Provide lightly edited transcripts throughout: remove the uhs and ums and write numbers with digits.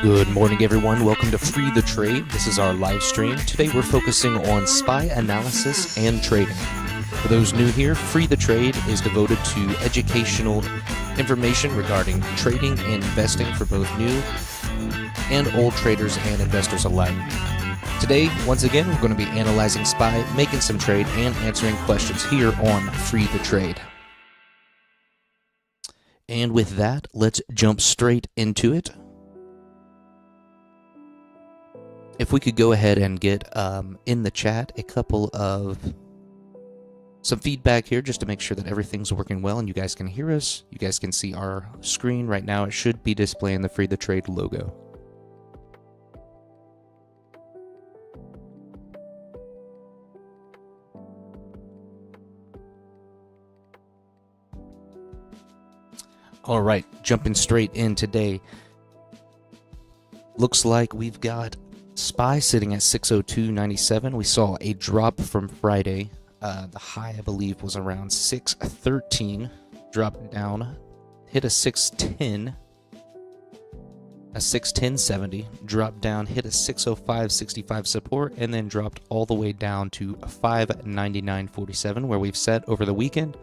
Good morning, everyone. Welcome to Free the Trade. This is our live stream. Today we're focusing on SPY analysis and trading. For those new here, Free the Trade is devoted to educational information regarding trading and investing for both new and old traders and investors alike. Today, once again, we're going to be analyzing SPY, making some trade, and answering questions here on Free the Trade. And with that, let's jump straight into it. If we could go ahead and get in the chat a couple of some feedback here just to make sure that everything's working well and you guys can hear us. You guys can see our screen right now. It should be displaying the Free the Trade logo. All right, jumping straight in today. Looks like we've got SPY sitting at 602.97. We saw a drop from Friday. The high, I believe, was around 613. Dropped down, hit a 610, a 610.70. Dropped down, hit a 605.65 support, and then dropped all the way down to 599.47, where we've set over the weekend.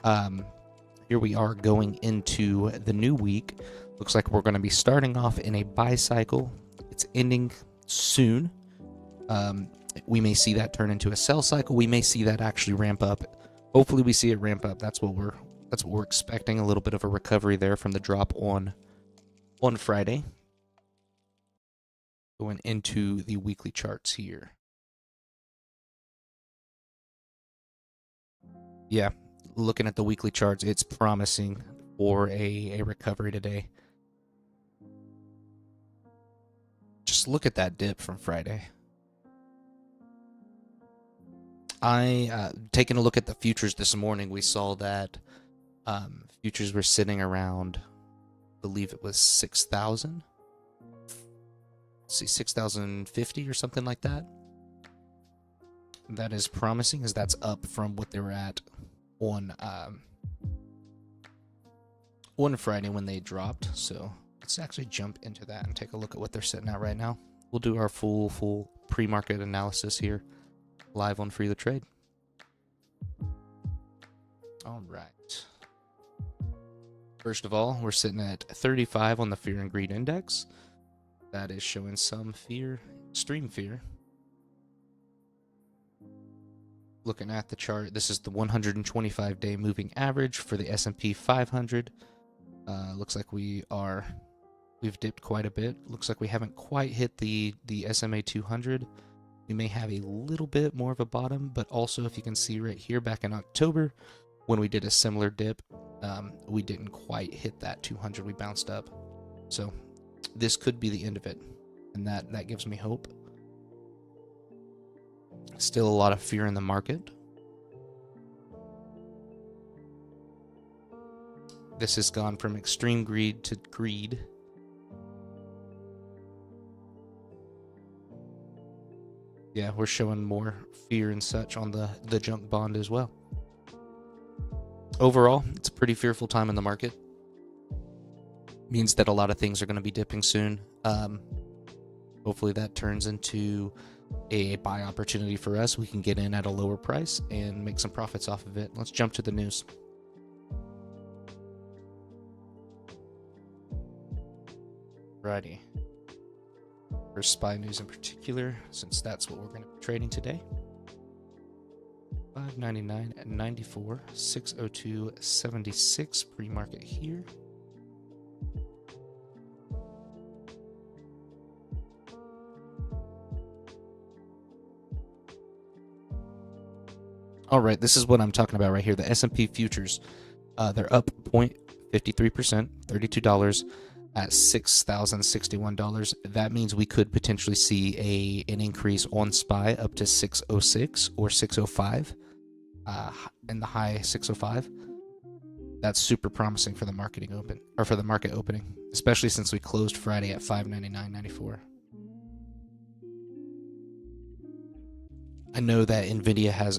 Here we are going into the new week. Looks like we're going to be starting off in a buy cycle. It's ending soon. We may see that turn into a sell cycle. We may see that actually ramp up. Hopefully we see it ramp up. That's what we're expecting. A little bit of a recovery there from the drop on Friday. Going into the weekly charts here. Yeah, looking at the weekly charts, it's promising for a recovery today. Just look at that dip from Friday. Taking a look at the futures this morning, we saw that futures were sitting around, I believe it was 6,000. See, 6,050 or something like that. That is promising, as that's up from what they were at on Friday when they dropped. So let's actually jump into that and take a look at what they're sitting at right now. We'll do our full pre-market analysis here live on Free the Trade. All right. First of all, we're sitting at 35 on the Fear and Greed Index. That is showing some fear, extreme fear. Looking at the chart, this is the 125-day moving average for the S&P 500. Looks like we've dipped quite a bit. Looks like we haven't quite hit the SMA 200. We may have a little bit more of a bottom, but also if you can see right here back in October when we did a similar dip, we didn't quite hit that 200. We bounced up. So this could be the end of it, and that gives me hope. Still a lot of fear in the market. This has gone from extreme greed to greed. Yeah, we're showing more fear and such on the junk bond as well. Overall, it's a pretty fearful time in the market. Means that a lot of things are going to be dipping soon. Hopefully that turns into a buy opportunity for us. We can get in at a lower price and make some profits off of it. Let's jump to the news. Righty. For SPY news in particular, since that's what we're going to be trading today. 599.94, 602.76 pre-market here. All right, this is what I'm talking about right here. The S&P futures, they're up 0.53%, $32 at $6,061. That means we could potentially see an increase on SPY up to 606 or 605, in the high 605. That's super promising for the market opening, especially since we closed Friday at 599.94. I know that Nvidia has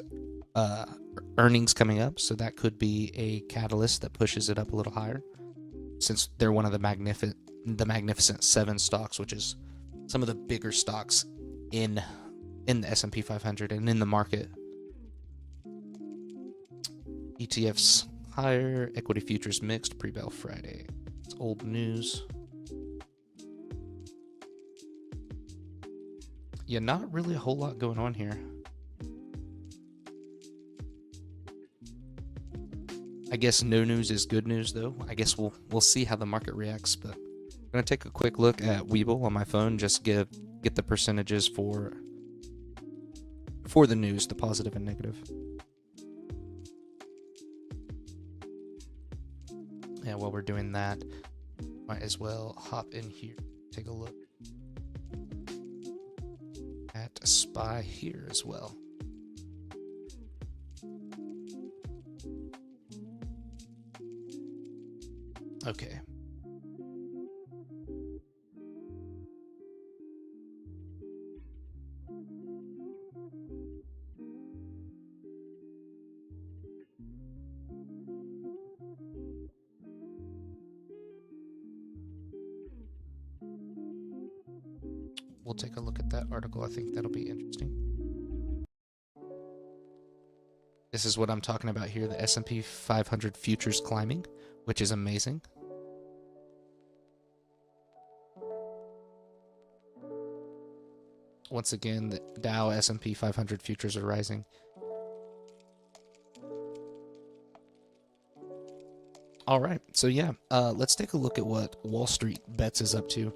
earnings coming up, so that could be a catalyst that pushes it up a little higher, since they're one of the the Magnificent Seven stocks, which is some of the bigger stocks in the S&P 500 and in the market. ETFs higher, equity futures mixed, pre-bell Friday. It's old news. Yeah, not really a whole lot going on here. I guess no news is good news, though. I guess we'll see how the market reacts. But I'm gonna take a quick look at Webull on my phone, just get the percentages for the news, the positive and negative. And while we're doing that, might as well hop in here, take a look at SPY here as well. Okay. We'll take a look at that article. I think that'll be interesting. This is what I'm talking about here, the S&P 500 futures climbing, which is amazing. Once again, the Dow S&P 500 futures are rising. All right, so yeah, let's take a look at what Wall Street Bets is up to.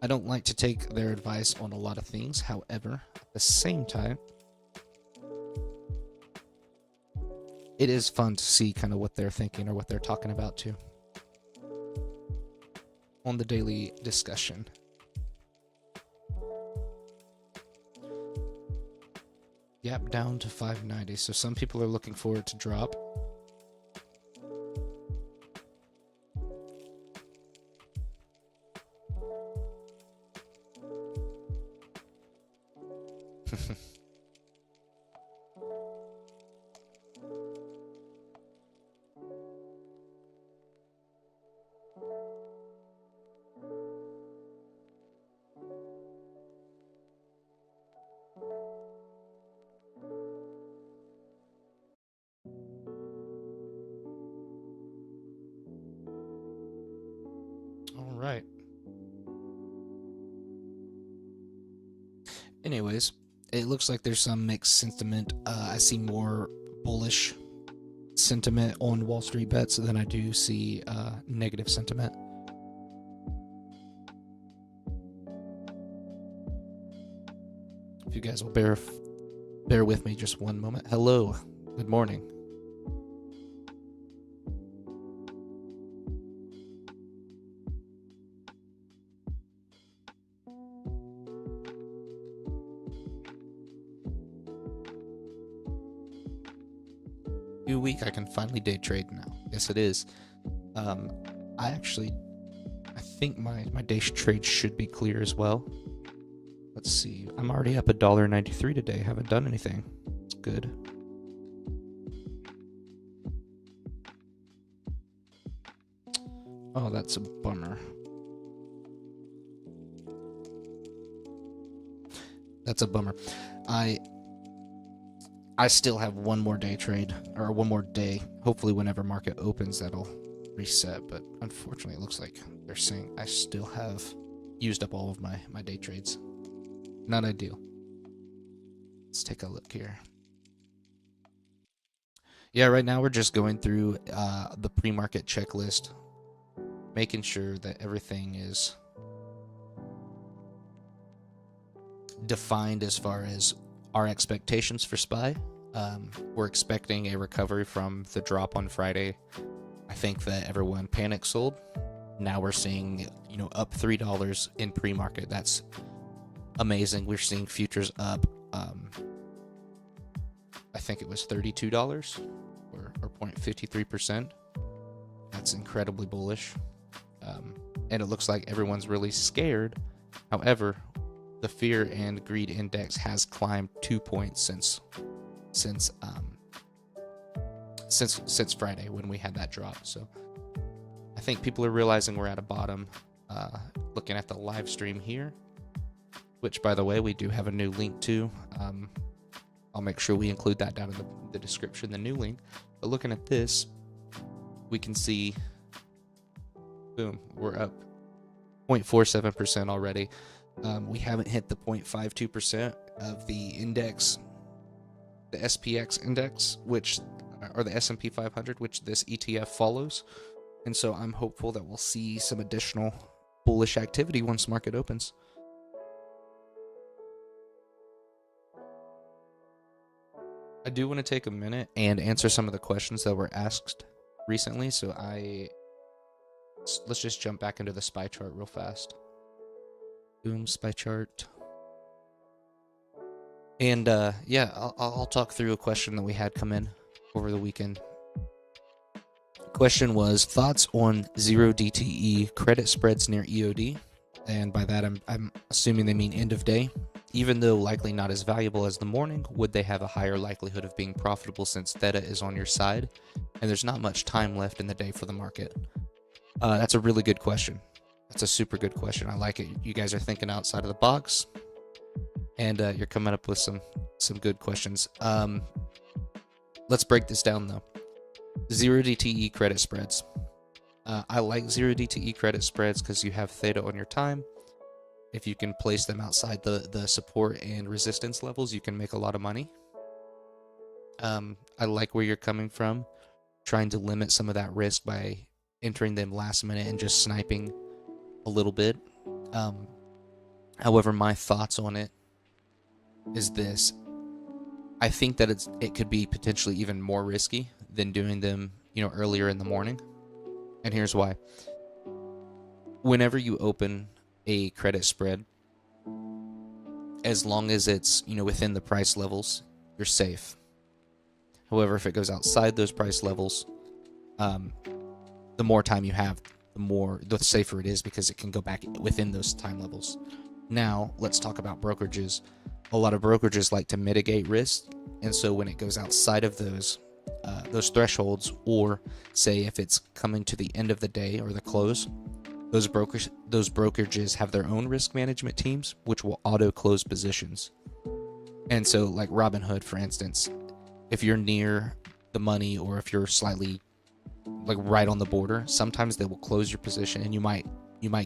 I don't like to take their advice on a lot of things. However, at the same time, it is fun to see kind of what they're thinking or what they're talking about too on the daily discussion. Yep, down to 590. So some people are looking for it to drop. All right. Anyways, it looks like there's some mixed sentiment. I see more bullish sentiment on Wall Street Bets than I do see negative sentiment. If you guys will bear with me just one moment. Hello, good morning. Week I can finally day trade now. Yes, it is. I think my day trade should be clear as well. Let's see. I'm already up $1.93 today. Haven't done anything. It's good. Oh, that's a bummer. That's a bummer. I still have one more day trade, or one more day. Hopefully whenever market opens, that'll reset. But unfortunately, it looks like they're saying I still have used up all of my day trades. Not ideal. Let's take a look here. Yeah, right now we're just going through the pre-market checklist, making sure that everything is defined as far as our expectations for SPY. We're expecting a recovery from the drop on Friday. I think that everyone panic sold. Now we're seeing, up $3 in pre-market. That's amazing. We're seeing futures up. I think it was $32 or 0.53%. That's incredibly bullish. And it looks like everyone's really scared. However, the fear and greed index has climbed 2 points since Friday when we had that drop. So I think people are realizing we're at a bottom. looking at the live stream here, which, by the way, we do have a new link to. I'll make sure we include that down in the description, the new link. But looking at this, we can see, boom, we're up 0.47% already. We haven't hit the 0.52% of the index, the SPX index, or the S&P 500, which this ETF follows. And so I'm hopeful that we'll see some additional bullish activity once market opens. I do want to take a minute and answer some of the questions that were asked recently. So let's just jump back into the SPY chart real fast. Boom, SPY chart. And yeah, I'll talk through a question that we had come in over the weekend. Question was thoughts on 0DTE credit spreads near EOD, and by that I'm assuming they mean end of day. Even though likely not as valuable as the morning, would they have a higher likelihood of being profitable since theta is on your side and there's not much time left in the day for the market? That's a really good question. That's a super good question. I like it. You guys are thinking outside of the box, and you're coming up with some good questions. Let's break this down though. 0DTE credit spreads. I like 0DTE credit spreads because you have theta on your time. If you can place them outside the support and resistance levels, you can make a lot of money. I like where you're coming from, trying to limit some of that risk by entering them last minute and just sniping a little bit. However, my thoughts on it is this. I think that it could be potentially even more risky than doing them, earlier in the morning. And here's why. Whenever you open a credit spread, as long as it's, within the price levels, you're safe. However, if it goes outside those price levels, the more time you have, the safer it is because it can go back within those time levels. Now, let's talk about brokerages. A lot of brokerages like to mitigate risk, and so when it goes outside of those thresholds, or say if it's coming to the end of the day or the close, those brokerages have their own risk management teams, which will auto close positions. And so, like Robinhood, for instance, if you're near the money or if you're slightly like right on the border, sometimes they will close your position, and you might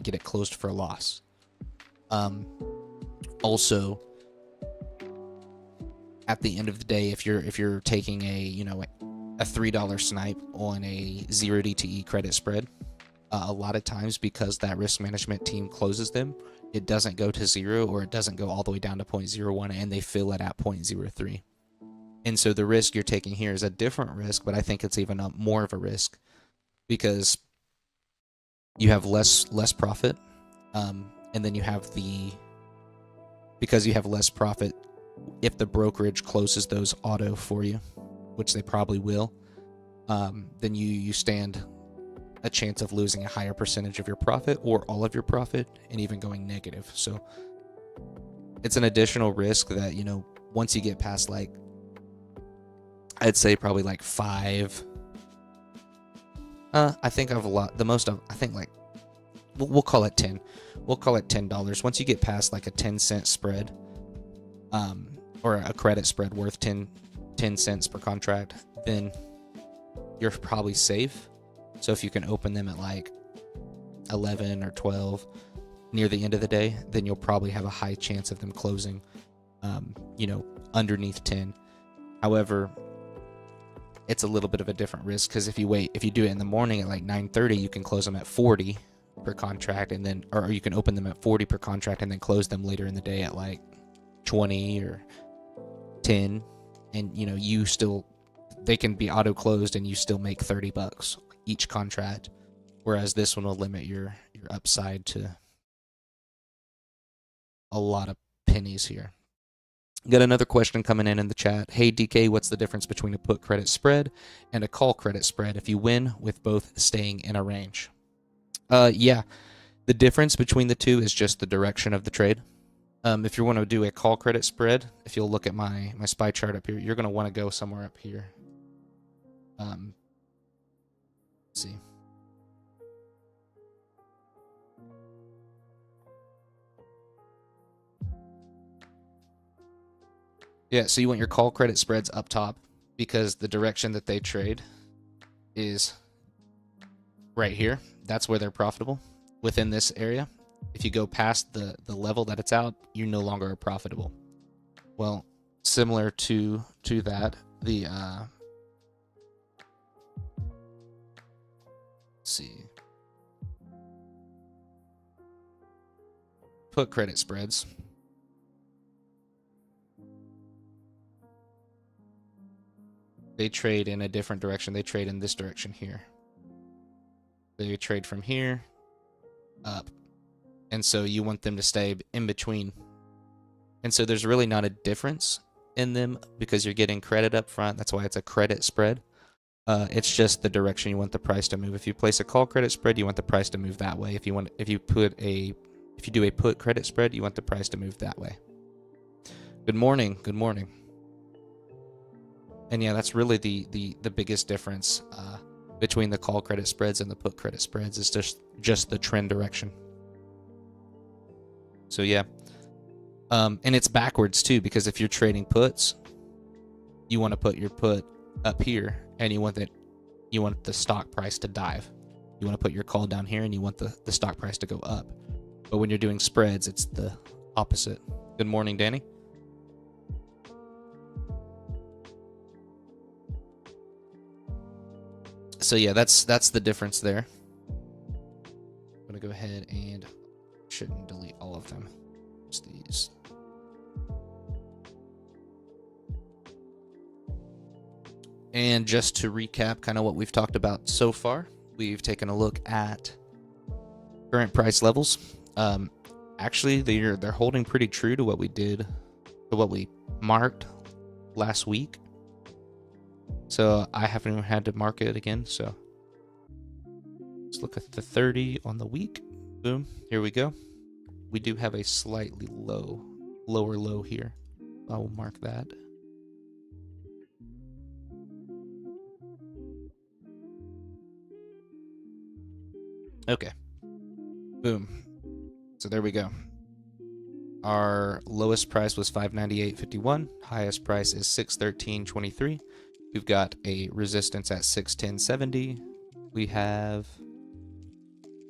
get it closed for a loss. Also, at the end of the day, if you're taking a $3 snipe on a 0DTE credit spread, a lot of times because that risk management team closes them, it doesn't go to 0, or it doesn't go all the way down to 0.01, and they fill it at 0.03. And so the risk you're taking here is a different risk, but I think it's even more of a risk because you have less profit, and then because you have less profit, if the brokerage closes those auto for you, which they probably will, then you stand a chance of losing a higher percentage of your profit or all of your profit and even going negative. So it's an additional risk that, once you get past, like, I'd say probably like 5, I think of a lot, the most of, I think like, we'll call it 10. We'll call it $10. Once you get past like a 10-cent spread, or a credit spread worth 10 cents per contract, then you're probably safe. So if you can open them at like 11 or 12 near the end of the day, then you'll probably have a high chance of them closing, underneath 10. However, it's a little bit of a different risk because if you do it in the morning at like 9:30, you can close them at 40 per contract, and then, or you can open them at 40 per contract and then close them later in the day at like 20 or 10, and they can be auto closed and you still make $30 each contract, whereas this one will limit your upside to a lot of pennies here. Got another question coming in the chat. Hey DK, what's the difference between a put credit spread and a call credit spread if you win with both staying in a range? Yeah, the difference between the two is just the direction of the trade. If you want to do a call credit spread, if you'll look at my SPY chart up here, you're going to want to go somewhere up here. Let's see. Yeah, so you want your call credit spreads up top because the direction that they trade is right here. That's where they're profitable within this area. If you go past the level that it's out, you no longer are profitable. Well, similar to that, the let's see, put credit spreads. They trade in a different direction. They trade in this direction here. They trade from here up. And so you want them to stay in between. And so there's really not a difference in them because you're getting credit up front. That's why it's a credit spread. It's just the direction you want the price to move. If you place a call credit spread, you want the price to move that way. If you do a put credit spread, you want the price to move that way. Good morning. Good morning. And yeah, that's really the biggest difference between the call credit spreads and the put credit spreads is just the trend direction. So yeah, and it's backwards too, because if you're trading puts, you want to put your put up here, and you want the stock price to dive. You want to put your call down here, and you want the stock price to go up. But when you're doing spreads, it's the opposite. Good morning, Danny. So yeah, that's the difference there. I'm gonna go ahead and shouldn't delete all of them. Just these. And just to recap kind of what we've talked about so far, we've taken a look at current price levels. Actually, they're holding pretty true to what we did, to what we marked last week. So I haven't even had to mark it again. So let's look at the 30 on the week. Boom, here we go. We do have a slightly lower low here. I will mark that. Okay. Boom. So there we go. Our lowest price was 598.51. Highest price is 613.23. We've got a resistance at 610.70. We have,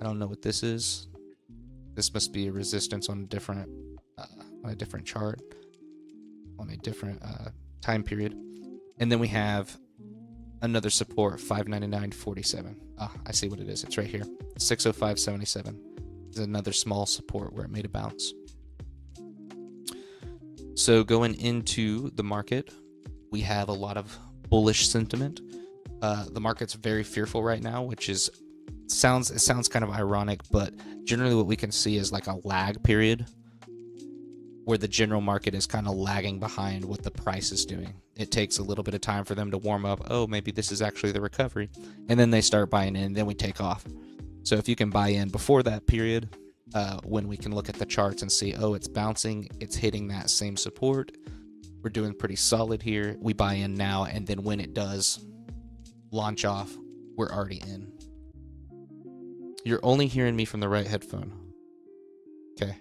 I don't know what this is. This must be a resistance on a different chart, on a different time period. And then we have another support, 599.47. Ah, I see what it is. It's right here. 605.77 is another small support where it made a bounce. So going into the market, we have a lot of bullish sentiment. The market's very fearful right now, which sounds kind of ironic, but generally what we can see is like a lag period where the general market is kind of lagging behind what the price is doing. It takes a little bit of time for them to warm up. Oh, maybe this is actually the recovery. And then they start buying in, and then we take off. So if you can buy in before that period, when we can look at the charts and see, oh, it's bouncing, it's hitting that same support, we're doing pretty solid here. We buy in now, and then when it does launch off, we're already in. You're only hearing me from the right headphone. Okay.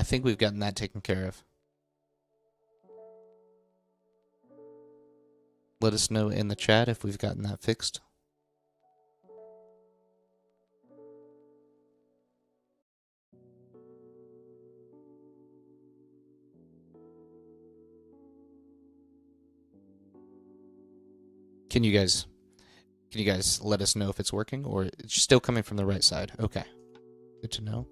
think we've gotten that taken care of. Let us know in the chat if we've gotten that fixed. Can you guys let us know if it's working or it's still coming from the right side? Okay. Good to know.